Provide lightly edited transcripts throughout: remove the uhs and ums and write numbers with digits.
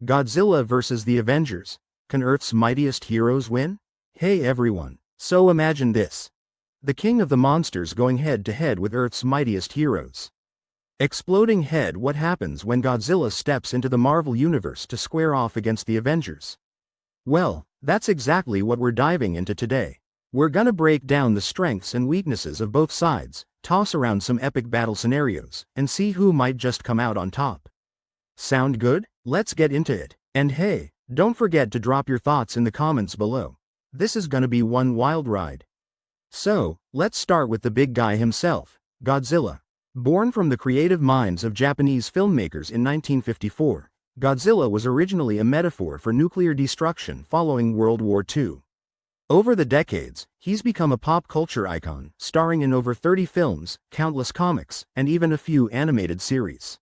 Godzilla versus the Avengers. Can Earth's mightiest heroes win? Hey everyone. So imagine this. The king of the monsters going head to head with Earth's mightiest heroes. Exploding head. What happens when Godzilla steps into the Marvel Universe to square off against the Avengers? Well, that's exactly what we're diving into today. We're gonna break down the strengths and weaknesses of both sides, toss around some epic battle scenarios, and see who might just come out on top. Sound good? Let's get into it. And hey, don't forget to drop your thoughts in the comments below. This is gonna be one wild ride. So, let's start with the big guy himself, Godzilla. Born from the creative minds of Japanese filmmakers in 1954, Godzilla was originally a metaphor for nuclear destruction following World War II. Over the decades, he's become a pop culture icon, starring in over 30 films, countless comics, and even a few animated series.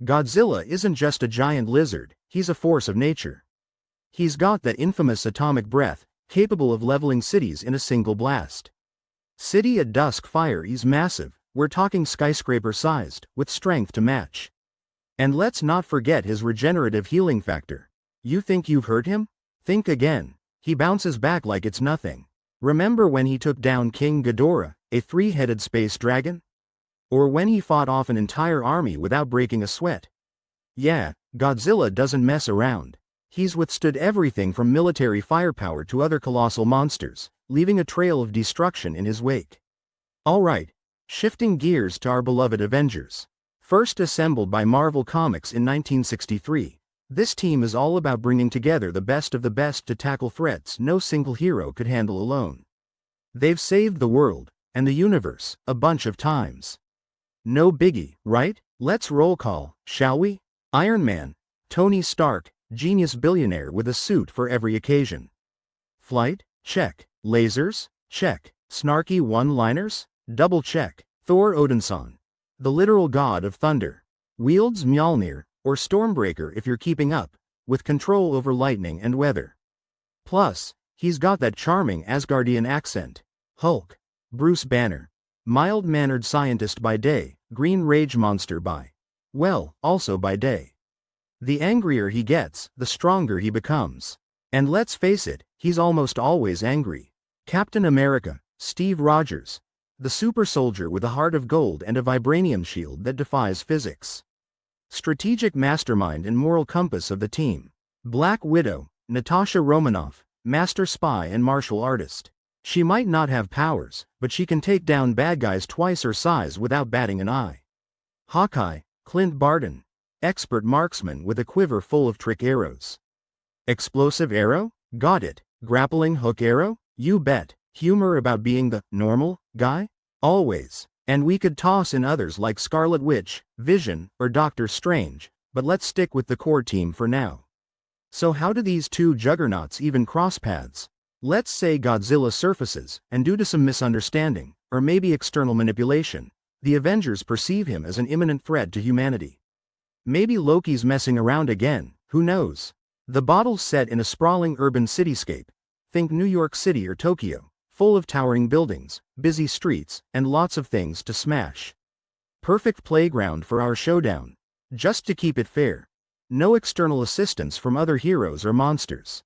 Godzilla isn't just a giant lizard, he's a force of nature. He's got that infamous atomic breath, capable of leveling cities in a single blast. City at Dusk fire is massive, we're talking skyscraper-sized, with strength to match. And let's not forget his regenerative healing factor. You think you've hurt him? Think again. He bounces back like it's nothing. Remember when he took down King Ghidorah, a three-headed space dragon? Or when he fought off an entire army without breaking a sweat? Yeah, Godzilla doesn't mess around. He's withstood everything from military firepower to other colossal monsters, leaving a trail of destruction in his wake. Alright, shifting gears to our beloved Avengers. First assembled by Marvel Comics in 1963, this team is all about bringing together the best of the best to tackle threats no single hero could handle alone. They've saved the world, and the universe, a bunch of times. No biggie, right? Let's roll call, shall we? Iron Man, Tony Stark, genius billionaire with a suit for every occasion. Flight? Check. Lasers? Check. Snarky one-liners? Double check. Thor Odinson, the literal god of thunder. Wields Mjolnir, or Stormbreaker if you're keeping up, with control over lightning and weather. Plus, he's got that charming Asgardian accent. Hulk. Bruce Banner. Mild-mannered scientist by day, green rage monster by, well, also by day. The angrier he gets, the stronger he becomes. And let's face it, he's almost always angry. Captain America, Steve Rogers. The super soldier with a heart of gold and a vibranium shield that defies physics. Strategic mastermind and moral compass of the team. Black Widow, Natasha Romanoff, master spy and martial artist. She might not have powers, but she can take down bad guys twice her size without batting an eye. Hawkeye, Clint Barton, expert marksman with a quiver full of trick arrows. Explosive arrow? Got it. Grappling hook arrow? You bet. Humor about being the normal guy? Always. And we could toss in others like Scarlet Witch, Vision, or Doctor Strange, but let's stick with the core team for now. So how do these two juggernauts even cross paths? Let's say Godzilla surfaces, and due to some misunderstanding, or maybe external manipulation, the Avengers perceive him as an imminent threat to humanity. Maybe Loki's messing around again, who knows? The battle's set in a sprawling urban cityscape. Think New York City or Tokyo, full of towering buildings, busy streets, and lots of things to smash. Perfect playground for our showdown. Just to keep it fair. No external assistance from other heroes or monsters.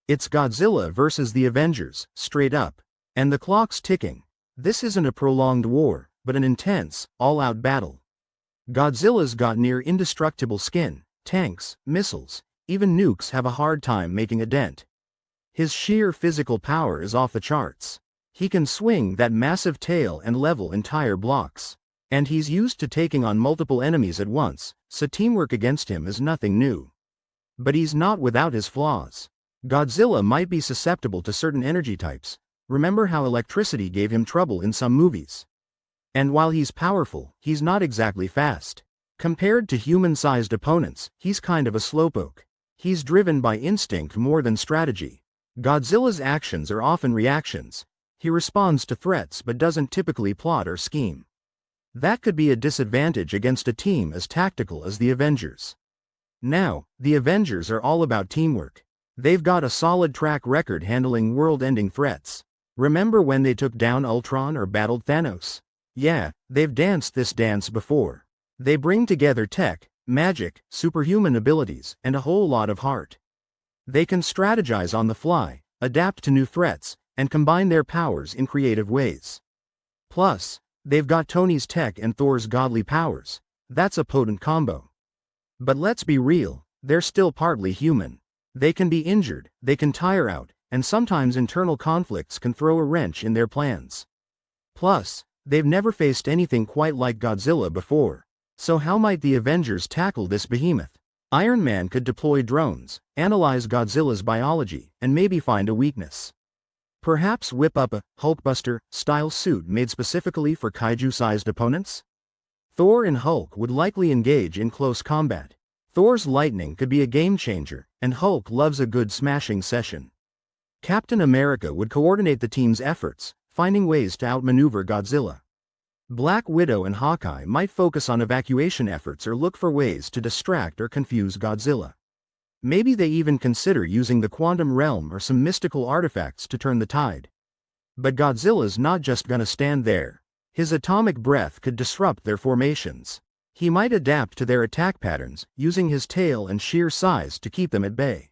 It's Godzilla versus the Avengers, straight up. And the clock's ticking. This isn't a prolonged war, but an intense, all-out battle. Godzilla's got near indestructible skin, tanks, missiles, even nukes have a hard time making a dent. His sheer physical power is off the charts. He can swing that massive tail and level entire blocks. And he's used to taking on multiple enemies at once, so teamwork against him is nothing new. But he's not without his flaws. Godzilla might be susceptible to certain energy types. Remember how electricity gave him trouble in some movies? And while he's powerful, he's not exactly fast. Compared to human-sized opponents, he's kind of a slowpoke. He's driven by instinct more than strategy. Godzilla's actions are often reactions. He responds to threats but doesn't typically plot or scheme. That could be a disadvantage against a team as tactical as the Avengers. Now, the Avengers are all about teamwork. They've got a solid track record handling world-ending threats. Remember when they took down Ultron or battled Thanos? Yeah, they've danced this dance before. They bring together tech, magic, superhuman abilities, and a whole lot of heart. They can strategize on the fly, adapt to new threats, and combine their powers in creative ways. Plus, they've got Tony's tech and Thor's godly powers. That's a potent combo. But let's be real, they're still partly human. They can be injured, they can tire out, and sometimes internal conflicts can throw a wrench in their plans. Plus, they've never faced anything quite like Godzilla before. So how might the Avengers tackle this behemoth? Iron Man could deploy drones, analyze Godzilla's biology, and maybe find a weakness. Perhaps whip up a Hulkbuster-style suit made specifically for kaiju-sized opponents? Thor and Hulk would likely engage in close combat. Thor's lightning could be a game-changer, and Hulk loves a good smashing session. Captain America would coordinate the team's efforts, finding ways to outmaneuver Godzilla. Black Widow and Hawkeye might focus on evacuation efforts or look for ways to distract or confuse Godzilla. Maybe they even consider using the quantum realm or some mystical artifacts to turn the tide. But Godzilla's not just gonna stand there. His atomic breath could disrupt their formations. He might adapt to their attack patterns, using his tail and sheer size to keep them at bay.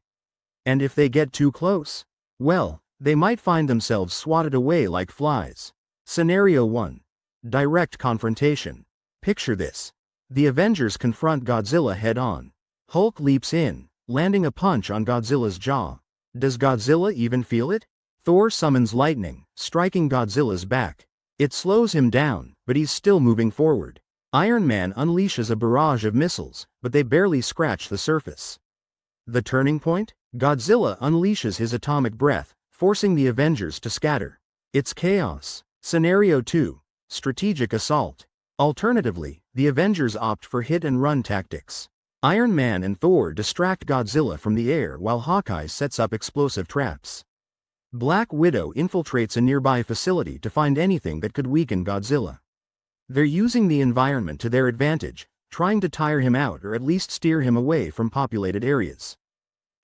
And if they get too close, well, they might find themselves swatted away like flies. Scenario 1. Direct confrontation. Picture this. The Avengers confront Godzilla head-on. Hulk leaps in, landing a punch on Godzilla's jaw. Does Godzilla even feel it? Thor summons lightning, striking Godzilla's back. It slows him down, but he's still moving forward. Iron Man unleashes a barrage of missiles, but they barely scratch the surface. The turning point? Godzilla unleashes his atomic breath, forcing the Avengers to scatter. It's chaos. Scenario 2. Strategic assault. Alternatively, the Avengers opt for hit-and-run tactics. Iron Man and Thor distract Godzilla from the air while Hawkeye sets up explosive traps. Black Widow infiltrates a nearby facility to find anything that could weaken Godzilla. They're using the environment to their advantage, trying to tire him out or at least steer him away from populated areas.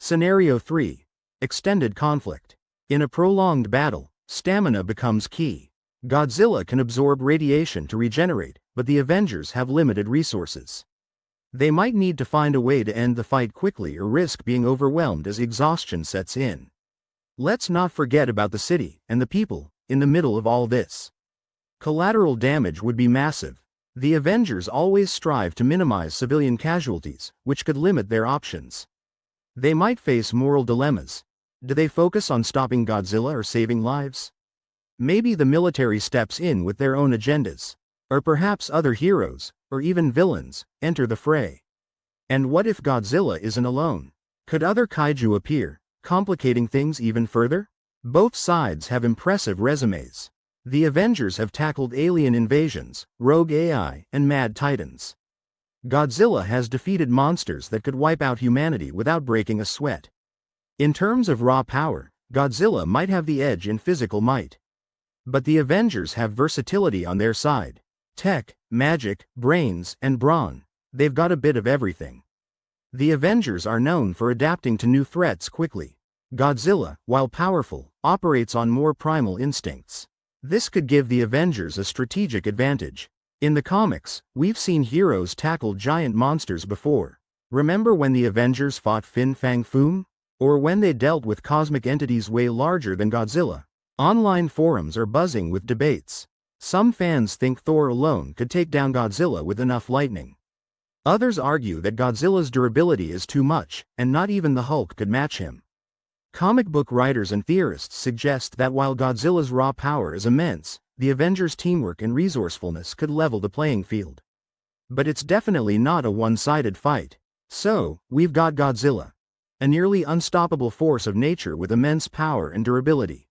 Scenario 3. Extended conflict. In a prolonged battle, stamina becomes key. Godzilla can absorb radiation to regenerate, but the Avengers have limited resources. They might need to find a way to end the fight quickly or risk being overwhelmed as exhaustion sets in. Let's not forget about the city and the people in the middle of all this. Collateral damage would be massive. The Avengers always strive to minimize civilian casualties, which could limit their options. They might face moral dilemmas. Do they focus on stopping Godzilla or saving lives? Maybe the military steps in with their own agendas. Or perhaps other heroes, or even villains, enter the fray. And what if Godzilla isn't alone? Could other kaiju appear, complicating things even further? Both sides have impressive resumes. The Avengers have tackled alien invasions, rogue AI, and mad titans. Godzilla has defeated monsters that could wipe out humanity without breaking a sweat. In terms of raw power, Godzilla might have the edge in physical might. But the Avengers have versatility on their side. Tech, magic, brains, and brawn. They've got a bit of everything. The Avengers are known for adapting to new threats quickly. Godzilla, while powerful, operates on more primal instincts. This could give the Avengers a strategic advantage. In the comics, we've seen heroes tackle giant monsters before. Remember when the Avengers fought Fin Fang Foom? Or when they dealt with cosmic entities way larger than Godzilla? Online forums are buzzing with debates. Some fans think Thor alone could take down Godzilla with enough lightning. Others argue that Godzilla's durability is too much, and not even the Hulk could match him. Comic book writers and theorists suggest that while Godzilla's raw power is immense, the Avengers' teamwork and resourcefulness could level the playing field. But it's definitely not a one-sided fight. So, we've got Godzilla, a nearly unstoppable force of nature with immense power and durability.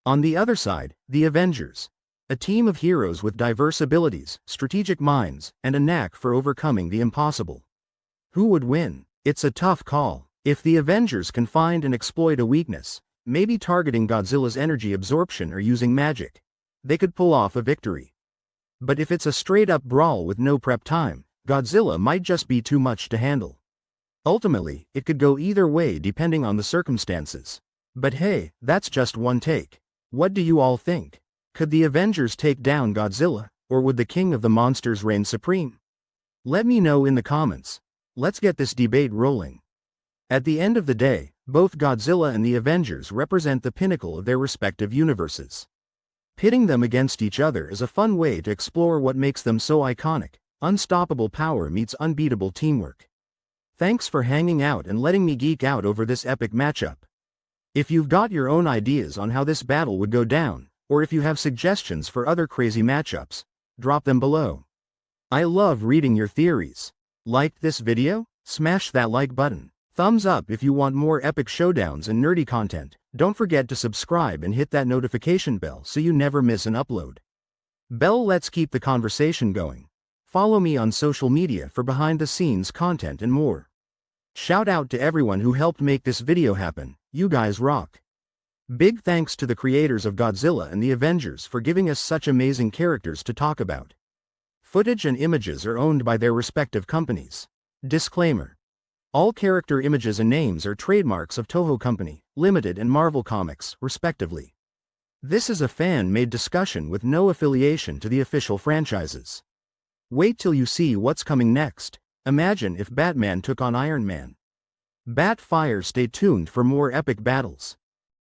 On the other side, the Avengers, a team of heroes with diverse abilities, strategic minds, and a knack for overcoming the impossible. Who would win? It's a tough call. If the Avengers can find and exploit a weakness, maybe targeting Godzilla's energy absorption or using magic, they could pull off a victory. But if it's a straight-up brawl with no prep time, Godzilla might just be too much to handle. Ultimately, it could go either way depending on the circumstances. But hey, that's just one take. What do you all think? Could the Avengers take down Godzilla, or would the king of the monsters reign supreme? Let me know in the comments. Let's get this debate rolling. At the end of the day, both Godzilla and the Avengers represent the pinnacle of their respective universes. Pitting them against each other is a fun way to explore what makes them so iconic. Unstoppable power meets unbeatable teamwork. Thanks for hanging out and letting me geek out over this epic matchup. If you've got your own ideas on how this battle would go down, or if you have suggestions for other crazy matchups, drop them below. I love reading your theories. Liked this video? Smash that like button. Thumbs up if you want more epic showdowns and nerdy content. Don't forget to subscribe and hit that notification bell so you never miss an upload. Let's keep the conversation going. Follow me on social media for behind-the-scenes content and more. Shout out to everyone who helped make this video happen. You guys rock. Big thanks to the creators of Godzilla and the Avengers for giving us such amazing characters to talk about. Footage and images are owned by their respective companies. Disclaimer. All character images and names are trademarks of Toho Company, Limited and Marvel Comics, respectively. This is a fan-made discussion with no affiliation to the official franchises. Wait till you see what's coming next. Imagine if Batman took on Iron Man. Stay tuned for more epic battles.